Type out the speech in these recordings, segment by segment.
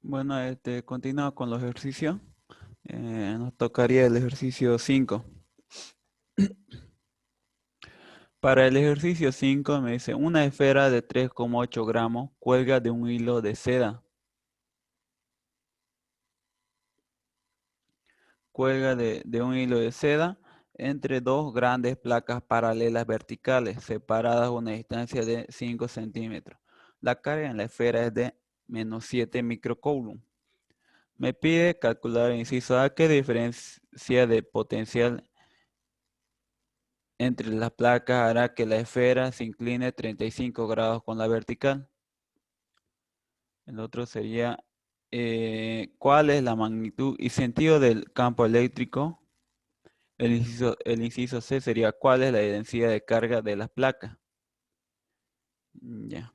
Bueno, continúa con los ejercicios. Nos tocaría el ejercicio 5. Para el ejercicio 5 me dice, una esfera de 3,8 gramos cuelga de un hilo de seda. Cuelga de un hilo de seda entre dos grandes placas paralelas verticales, separadas a una distancia de 5 centímetros. La carga en la esfera es de menos 7 microcoulomb. Me pide calcular el inciso A, qué diferencia de potencial entre las placas hará que la esfera se incline 35 grados con la vertical. El otro sería, ¿cuál es la magnitud y sentido del campo eléctrico? El inciso C sería, ¿cuál es la densidad de carga de las placas? Ya.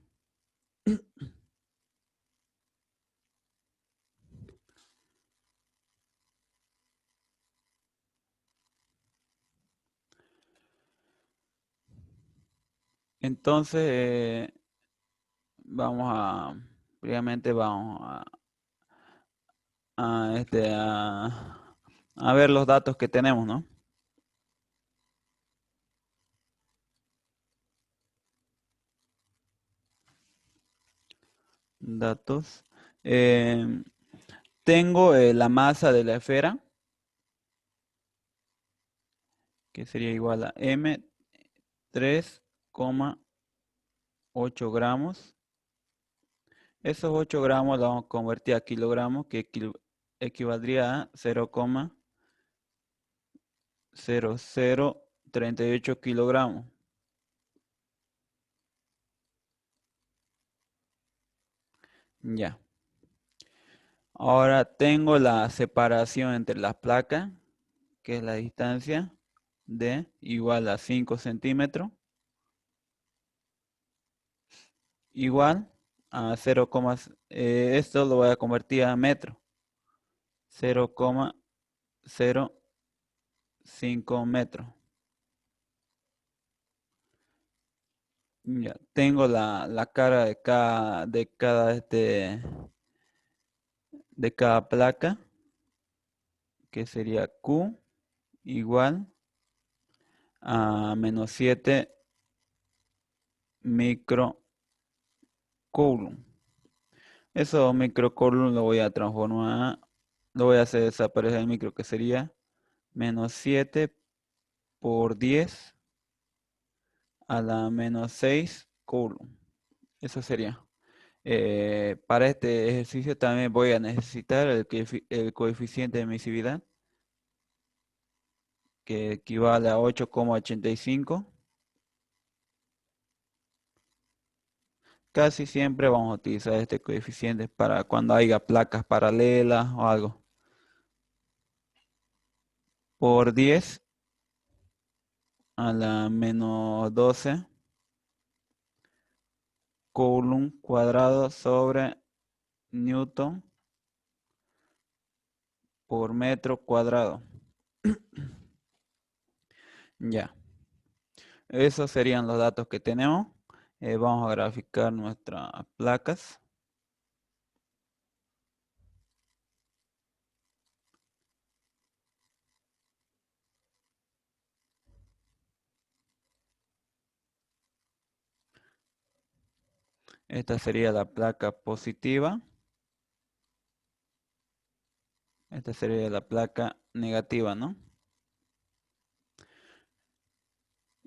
Entonces, vamos a, primeramente vamos a, este, a ver los datos que tenemos, ¿no? Datos. Eh, Tengo la masa de la esfera, que sería igual a M 3,8 gramos. Esos 8 gramos los vamos a convertir a kilogramos, que equivaldría a 0,0038 kilogramos. Ya. Ahora tengo la separación entre las placas, que es la distancia de igual a 5 centímetros, igual a 0, esto lo voy a convertir a metro, 0,05 metros. Ya, tengo la cara de cada placa, que sería Q igual a menos 7 microcoulomb. Eso microcoulomb lo voy a transformar, lo voy a hacer desaparecer el micro, que sería menos 7 por 10 a la menos 6 coulomb. Eso sería. Para este ejercicio también voy a necesitar el coeficiente de emisividad, que equivale a 8,85. Casi siempre vamos a utilizar este coeficiente para cuando haya placas paralelas o algo. Por 10 a la menos 12 Coulomb cuadrado sobre Newton por metro cuadrado. Ya, esos serían los datos que tenemos. Vamos a graficar nuestras placas. Esta sería la placa positiva. Esta sería la placa negativa, ¿no?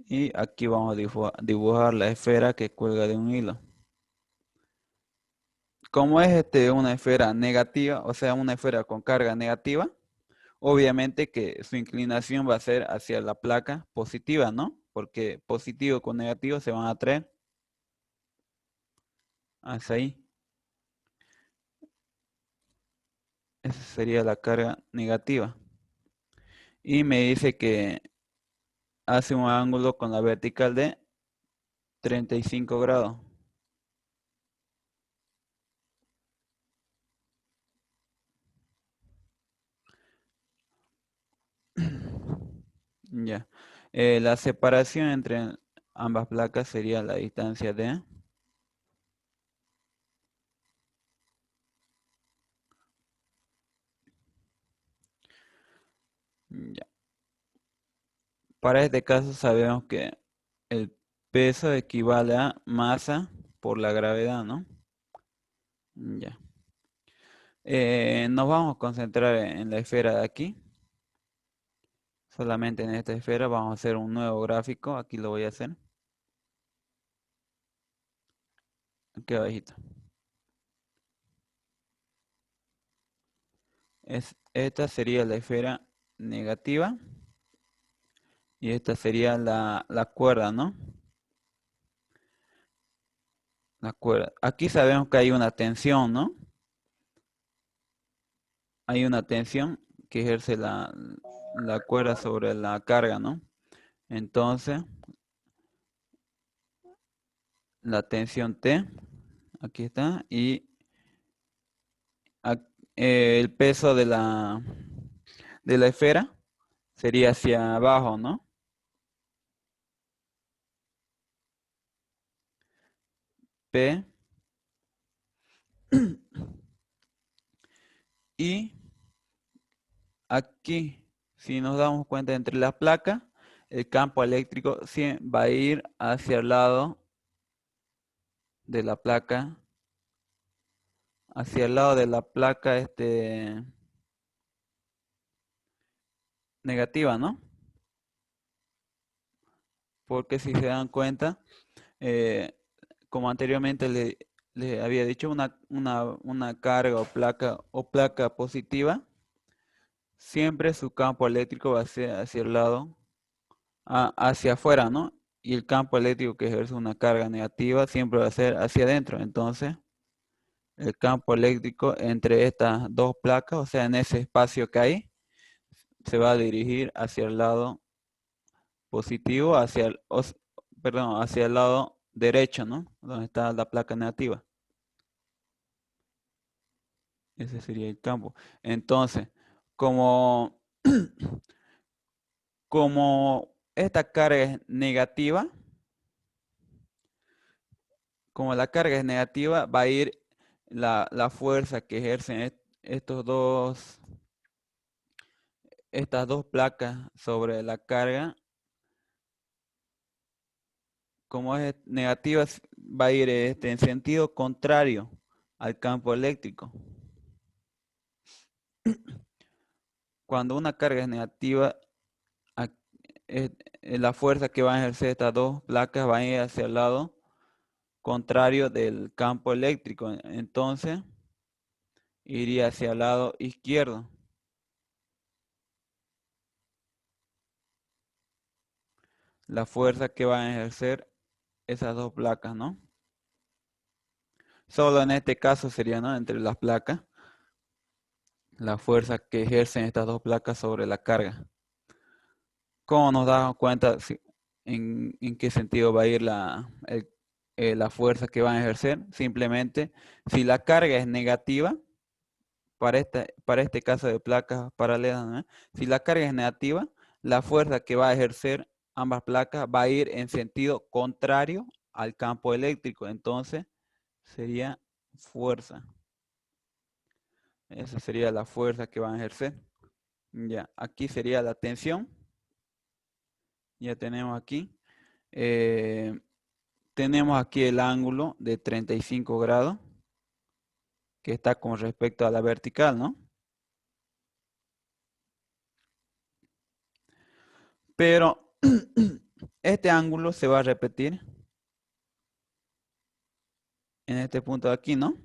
Y aquí vamos a dibujar la esfera que cuelga de un hilo. Como es una esfera negativa, o sea, una esfera con carga negativa, obviamente que su inclinación va a ser hacia la placa positiva, ¿no? Porque positivo con negativo se van a atraer hacia ahí. Esa sería la carga negativa. Y me dice que hace un ángulo con la vertical de 35 grados. Ya. La separación entre ambas placas sería la distancia de... Ya. Para este caso sabemos que el peso equivale a masa por la gravedad, ¿no? Ya. Nos vamos a concentrar en la esfera de aquí. Solamente en esta esfera vamos a hacer un nuevo gráfico. Aquí lo voy a hacer. Aquí abajito. Esta sería la esfera negativa. Y esta sería la cuerda, ¿no? La cuerda. Aquí sabemos que hay una tensión, ¿no? Hay una tensión que ejerce la cuerda sobre la carga, ¿no? Entonces, la tensión T, aquí está, y el peso de la esfera sería hacia abajo, ¿no? P y aquí, si nos damos cuenta entre las placas, el campo eléctrico va a ir hacia el lado de la placa, hacia el lado de la placa negativa, ¿no? Porque si se dan cuenta, eh, como anteriormente le había dicho, una carga o placa positiva, siempre su campo eléctrico va a ser hacia el lado, hacia afuera, ¿no? Y el campo eléctrico que ejerce una carga negativa siempre va a ser hacia adentro. Entonces, el campo eléctrico entre estas dos placas, o sea, en ese espacio que hay, se va a dirigir hacia el lado positivo, perdón, hacia el lado derecho, ¿no? Donde está la placa negativa. Ese sería el campo. Entonces, como, como esta carga es negativa, como la carga es negativa, va a ir la fuerza que ejercen estas dos placas sobre la carga, como es negativa, va a ir en sentido contrario al campo eléctrico. Cuando una carga es negativa, la fuerza que van a ejercer estas dos placas va a ir hacia el lado contrario del campo eléctrico. Entonces, iría hacia el lado izquierdo. La fuerza que van a ejercer esas dos placas, ¿no? Solo en este caso sería, ¿no? Entre las placas, la fuerza que ejercen estas dos placas sobre la carga. ¿Cómo nos damos cuenta en qué sentido va a ir la fuerza que van a ejercer? Simplemente, si la carga es negativa, para este caso de placas paralelas, ¿no? Si la carga es negativa, la fuerza que va a ejercer ambas placas va a ir en sentido contrario al campo eléctrico. Entonces, sería fuerza. Esa sería la fuerza que van a ejercer. Ya, aquí sería la tensión. Ya tenemos aquí. Eh, tenemos aquí el ángulo de 35 grados que está con respecto a la vertical, ¿no? Pero este ángulo se va a repetir en este punto de aquí, ¿no?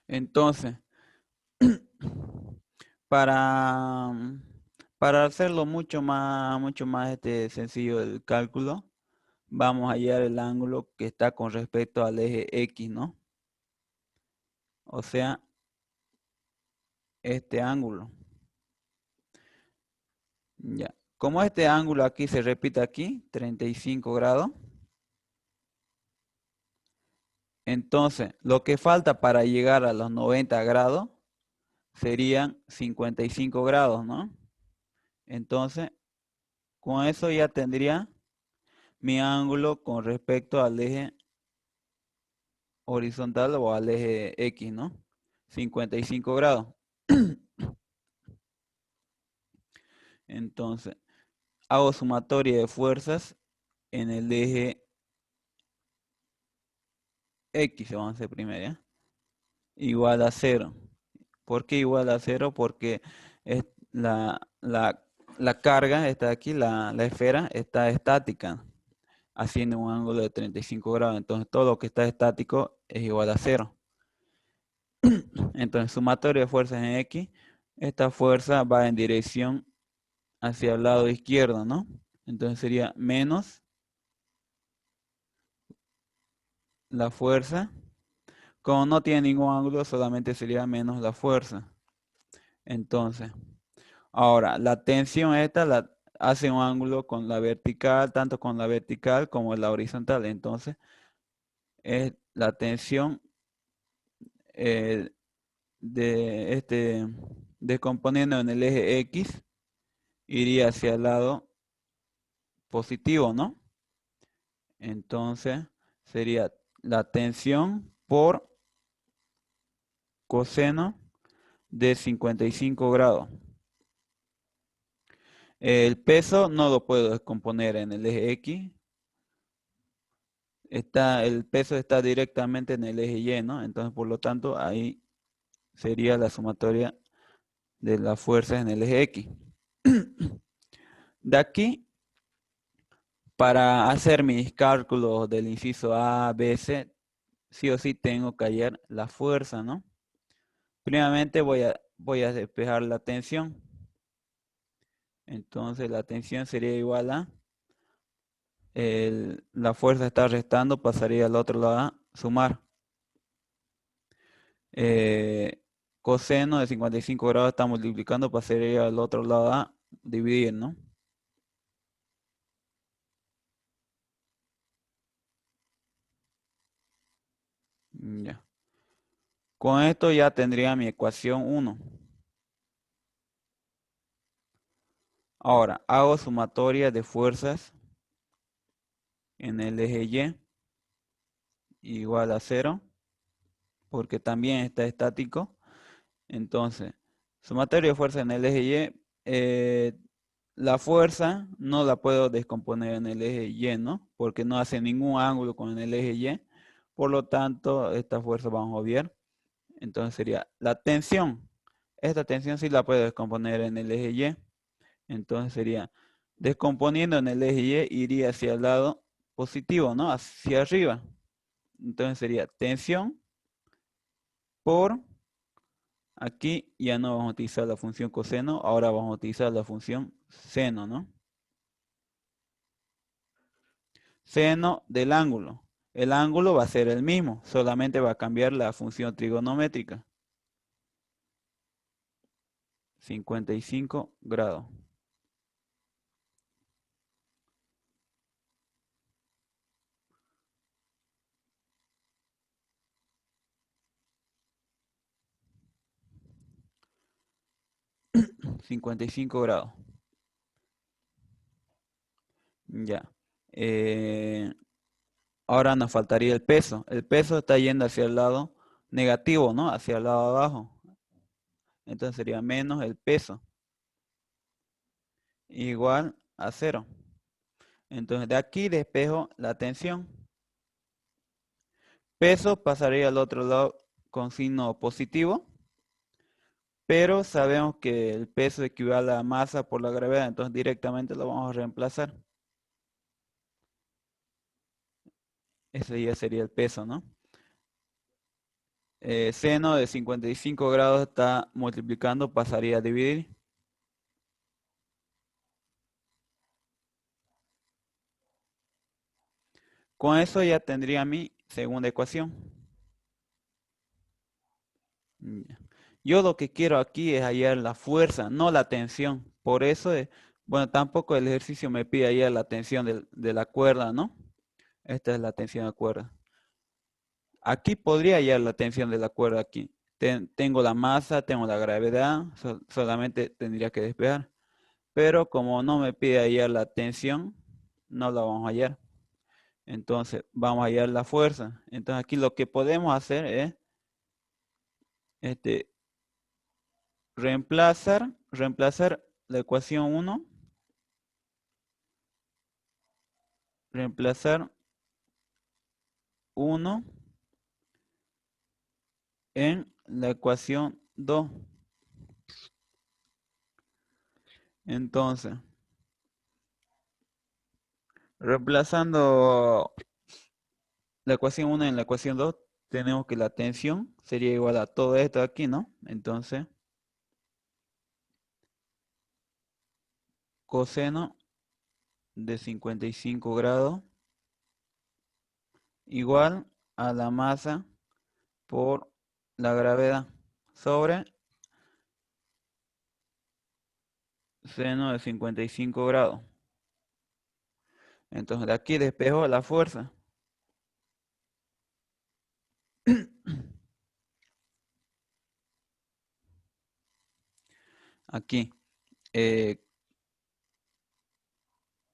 Entonces, para, para hacerlo mucho más sencillo el cálculo, vamos a hallar el ángulo que está con respecto al eje X, ¿no? O sea, este ángulo. Ya. Como este ángulo aquí se repite aquí, 35 grados, entonces lo que falta para llegar a los 90 grados serían 55 grados, ¿no? Entonces, con eso ya tendría mi ángulo con respecto al eje horizontal o al eje X, ¿no? 55 grados. Entonces, hago sumatoria de fuerzas en el eje X, vamos a hacer primero, ¿ya? Igual a cero. ¿Por qué igual a cero? Porque es la carga está aquí, la esfera está estática, haciendo un ángulo de 35 grados. Entonces, todo lo que está estático es igual a cero. Entonces, sumatoria de fuerzas en X, esta fuerza va en dirección hacia el lado izquierdo, ¿no? Entonces sería menos la fuerza. Como no tiene ningún ángulo, solamente sería menos la fuerza. Entonces, ahora, la tensión esta la hace un ángulo con la vertical, tanto con la vertical como la horizontal. Entonces, es la tensión eh, de descomponiendo en el eje X, iría hacia el lado positivo, ¿no? Entonces, sería la tensión por coseno de 55 grados. El peso no lo puedo descomponer en el eje X. El peso está directamente en el eje Y, ¿no? Entonces, por lo tanto, ahí sería la sumatoria de las fuerzas en el eje X. De aquí, para hacer mis cálculos del inciso A, B, C, sí o sí tengo que hallar la fuerza, ¿no? Primeramente voy a despejar la tensión. Entonces, la tensión sería igual a la fuerza está restando, pasaría al otro lado a sumar. Eh, coseno de 55 grados está multiplicando, pasaría al otro lado a dividir, ¿no? Ya. Con esto ya tendría mi ecuación 1. Ahora, hago sumatoria de fuerzas en el eje Y igual a 0, porque también está estático. Entonces, sumatoria de fuerza en el eje Y, la fuerza no la puedo descomponer en el eje Y, ¿no? Porque no hace ningún ángulo con el eje Y. Por lo tanto, esta fuerza vamos a obviar. Entonces sería la tensión. Esta tensión sí la puedo descomponer en el eje Y. Entonces sería, descomponiendo en el eje Y, iría hacia el lado positivo, ¿no? Hacia arriba. Entonces sería tensión por, aquí ya no vamos a utilizar la función coseno, ahora vamos a utilizar la función seno, ¿no? Seno del ángulo. El ángulo va a ser el mismo, solamente va a cambiar la función trigonométrica. 55 grados. $55. Ya. Eh, Ahora nos faltaría el peso. El peso está yendo hacia el lado negativo, ¿no? Hacia el lado de abajo. Entonces sería menos el peso. Igual a 0. Entonces de aquí despejo la tensión. Peso pasaría al otro lado con signo positivo. Pero sabemos que el peso equivale a masa por la gravedad. Entonces directamente lo vamos a reemplazar. Ese ya sería el peso, ¿no? Seno de 55 grados está multiplicando, pasaría a dividir. Con eso ya tendría mi segunda ecuación. Ya. Yo lo que quiero aquí es hallar la fuerza, no la tensión. Por eso, bueno, tampoco el ejercicio me pide hallar la tensión de la cuerda, ¿no? Esta es la tensión de la cuerda. Aquí podría hallar la tensión de la cuerda aquí. Tengo la masa, tengo la gravedad, solamente tendría que despejar. Pero como no me pide hallar la tensión, no la vamos a hallar. Entonces vamos a hallar la fuerza. Entonces aquí lo que podemos hacer es este, reemplazar la ecuación 1, reemplazar 1 en la ecuación 2. Entonces, reemplazando la ecuación 1 en la ecuación 2, tenemos que la tensión sería igual a todo esto aquí, ¿no? Entonces, coseno de 55 grados igual a la masa por la gravedad sobre seno de 55 grados. Entonces de aquí despejo la fuerza. Aquí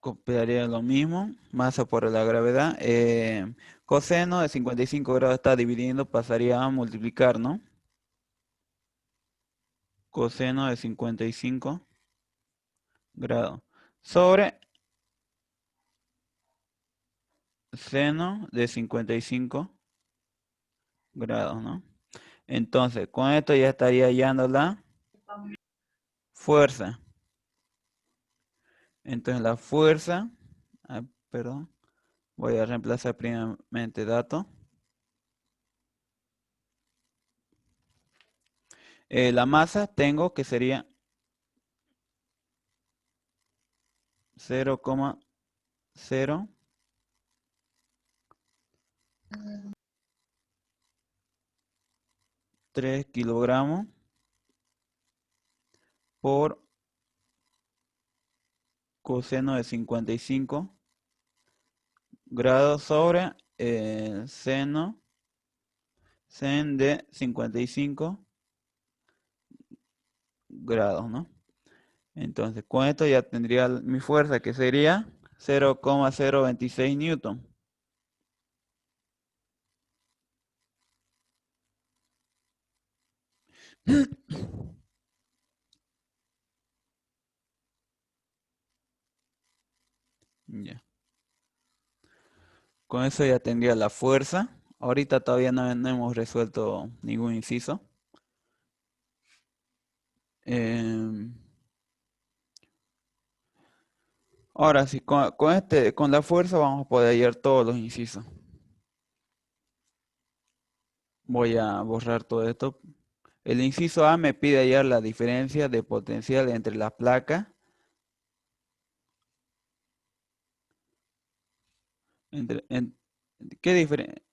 copiaría lo mismo, masa por la gravedad. Coseno de 55 grados está dividiendo, pasaría a multiplicar, ¿no? Coseno de 55 grados sobre seno de 55 grados, ¿no? Entonces, con esto ya estaría hallando la fuerza. Entonces, la fuerza, perdón, voy a reemplazar primeramente dato. La masa tengo que sería 0,03 kilogramos por coseno de 55 grados sobre seno sen de 55 grados, ¿no? Entonces, con esto ya tendría mi fuerza que sería 0,026 newton. Ya. Con eso ya tendría la fuerza. Ahorita todavía no hemos resuelto ningún inciso. Em, Ahora sí, con la fuerza vamos a poder hallar todos los incisos. Voy a borrar todo esto. El inciso A me pide hallar la diferencia de potencial entre las placas.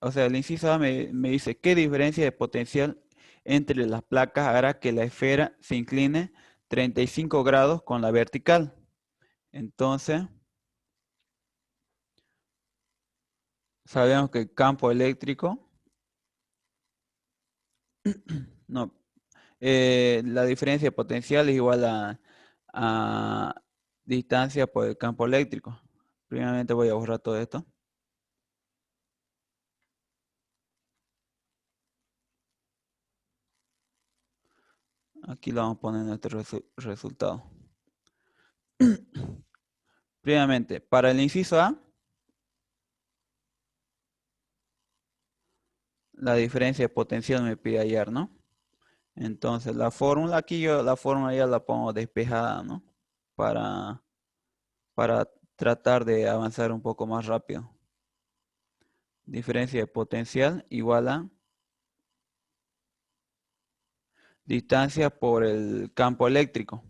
O sea, el inciso A me dice qué diferencia de potencial entre las placas hará que la esfera se incline 35 grados con la vertical. Entonces, sabemos que el campo eléctrico, no, la diferencia de potencial es igual a distancia por el campo eléctrico. Primeramente voy a borrar todo esto. Aquí lo vamos a poner en nuestro resultado. Primeramente, para el inciso A, la diferencia de potencial me pide hallar, ¿no? Entonces, la fórmula aquí la fórmula ya la pongo despejada, ¿no? Para, para tratar de avanzar un poco más rápido. Diferencia de potencial igual a distancia por el campo eléctrico.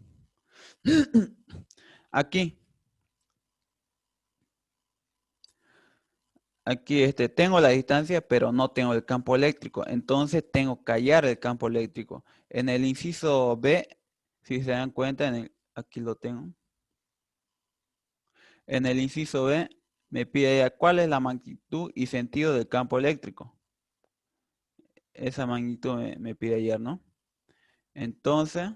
Aquí, tengo la distancia, pero no tengo el campo eléctrico. Entonces tengo que hallar el campo eléctrico. En el inciso B, si se dan cuenta, aquí lo tengo. En el inciso B me pide cuál es la magnitud y sentido del campo eléctrico. Esa magnitud me pide hallar, ¿no? Entonces,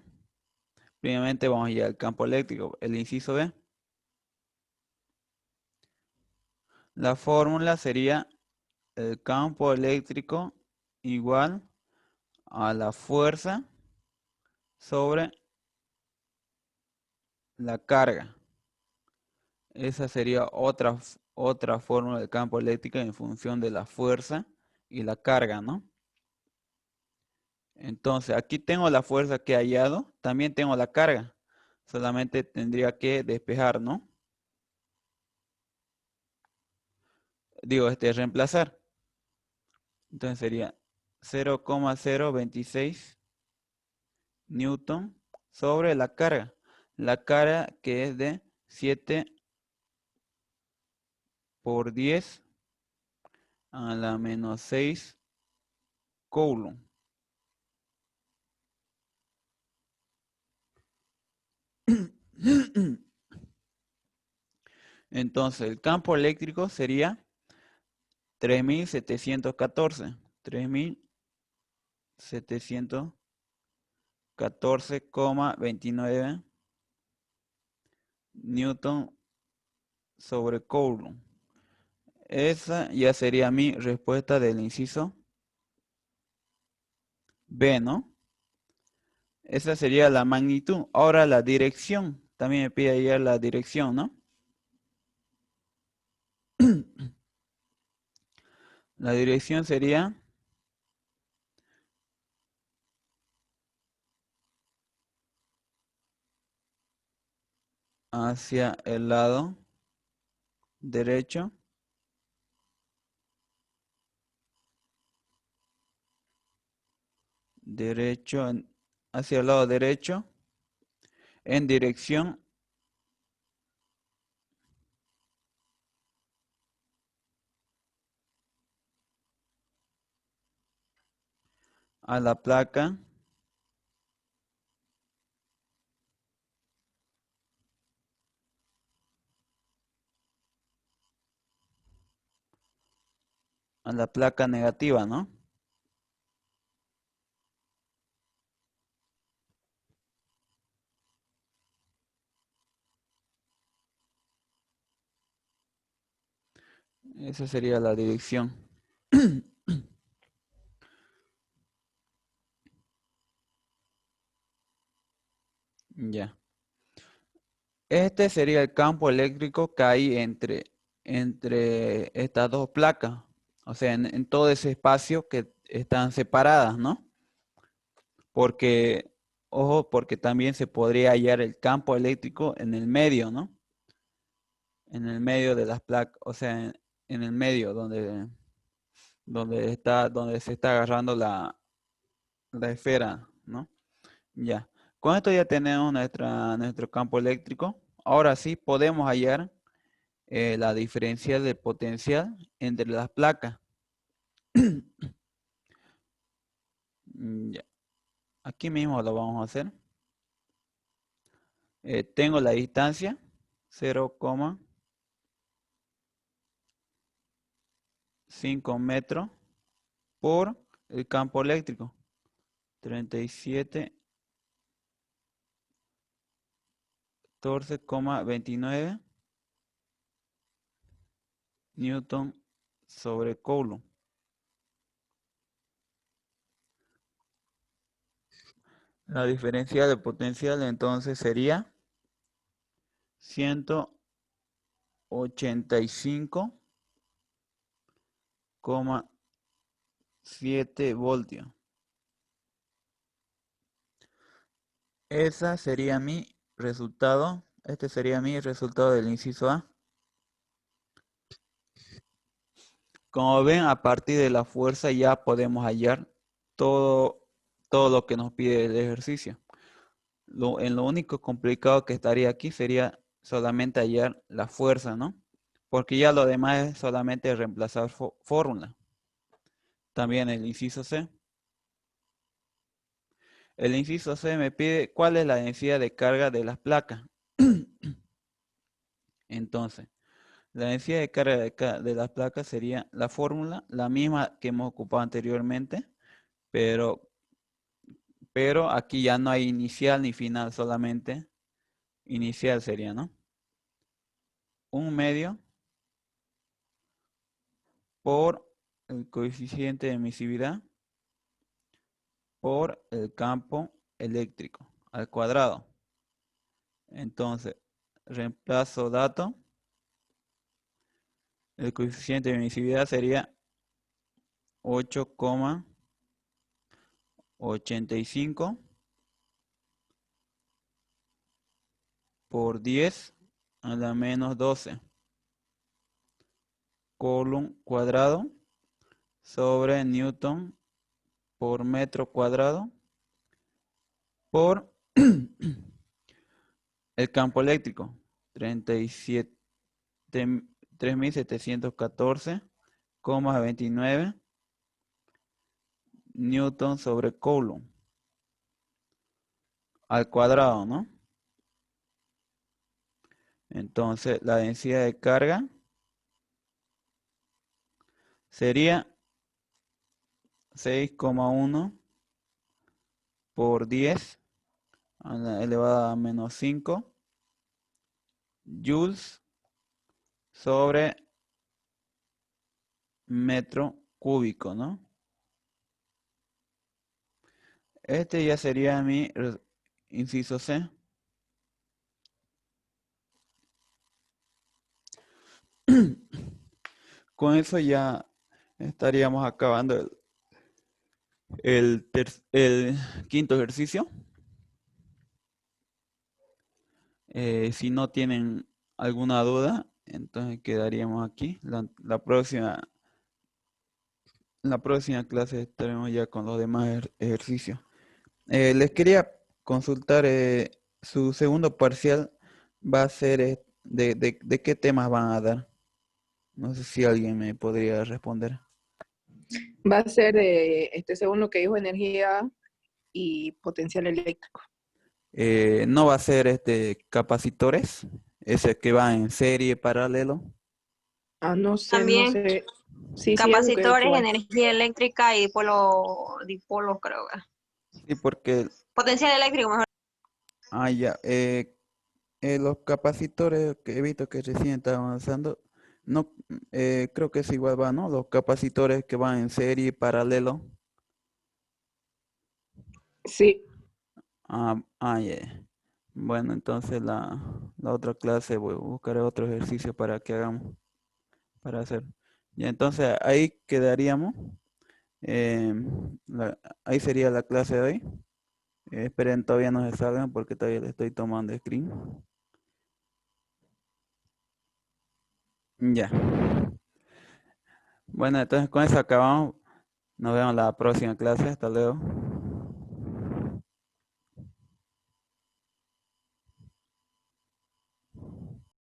primeramente vamos a hallar el campo eléctrico. El inciso B. La fórmula sería el campo eléctrico igual a la fuerza sobre la carga. Esa sería otra fórmula del campo eléctrico en función de la fuerza y la carga, ¿no? Entonces, aquí tengo la fuerza que he hallado, también tengo la carga. Solamente tendría que despejar, ¿no? Digo, reemplazar. Entonces sería 0,026 newton sobre la carga. La carga que es de 7 por 10 a la menos 6 coulomb. Entonces el campo eléctrico sería 3714,29 newton sobre coulomb. Esa ya sería mi respuesta del inciso B, ¿no? Esa sería la magnitud. Ahora la dirección. También me pide hallar la dirección, ¿no? La dirección sería hacia el lado derecho. Hacia el lado derecho en dirección a la placa negativa, ¿no? Esa sería la dirección. Ya. Este sería el campo eléctrico que hay entre estas dos placas. O sea, en todo ese espacio que están separadas, ¿no? Porque, ojo, porque también se podría hallar el campo eléctrico en el medio, ¿no? en el medio de las placas, o sea, en el medio donde se está agarrando la esfera, ¿no? Ya. Con esto ya tenemos nuestro campo eléctrico. Ahora sí podemos hallar la diferencial de potencial entre las placas. Ya. Aquí mismo lo vamos a hacer. Tengo la distancia 0,5 metros por el campo eléctrico. 37,14,29 Newton sobre Coulomb. La diferencia de potencial entonces sería 185,7 voltios. Esa sería mi resultado. Este sería mi resultado del inciso A. Como ven, a partir de la fuerza ya podemos hallar todo, todo lo que nos pide el ejercicio. En lo único complicado que estaría aquí sería solamente hallar la fuerza, ¿no? Porque ya lo demás es solamente reemplazar fórmula. También el inciso C. El inciso C me pide cuál es la densidad de carga de las placas. Entonces, la densidad de carga de las placas sería la fórmula, la misma que hemos ocupado anteriormente, pero aquí ya no hay inicial ni final, solamente inicial sería, ¿no? 1/2 por el coeficiente de emisividad por el campo eléctrico al cuadrado. Entonces, reemplazo dato. El coeficiente de emisividad sería 8,85 por 10 a la menos 12 Coulomb cuadrado sobre Newton por metro cuadrado por el campo eléctrico, 3714,29 Newton sobre Coulomb al cuadrado, ¿no? Entonces, la densidad de carga sería 6,1 por 10 a la elevada a menos 5 joules sobre metro cúbico, ¿no? Este ya sería mi inciso C. Con eso ya estaríamos acabando el quinto ejercicio. Si no tienen alguna duda, entonces quedaríamos aquí. La próxima clase estaremos ya con los demás ejercicios. Les quería consultar, su segundo parcial va a ser de qué temas van a dar. No sé si alguien me podría responder. Va a ser, según lo que dijo, energía y potencial eléctrico. No va a ser capacitores, ese que va en serie paralelo. Ah, no sé, no También sé. Sí, sí, eso que capacitores, va. energía eléctrica y dipolos, creo que. Sí, porque Potencial eléctrico, mejor. ya, los capacitores que he visto que recién están avanzando, no, creo que es igual va, ¿no? Los capacitores que van en serie paralelo. Sí. Ya. Bueno, entonces la otra clase buscaré otro ejercicio para que hagamos, para hacer. Ya, entonces ahí quedaríamos. Ahí sería la clase de hoy. Esperen, todavía no se salgan porque todavía le estoy tomando screen. Ya. Bueno, entonces con eso acabamos. Nos vemos la próxima clase. Hasta luego.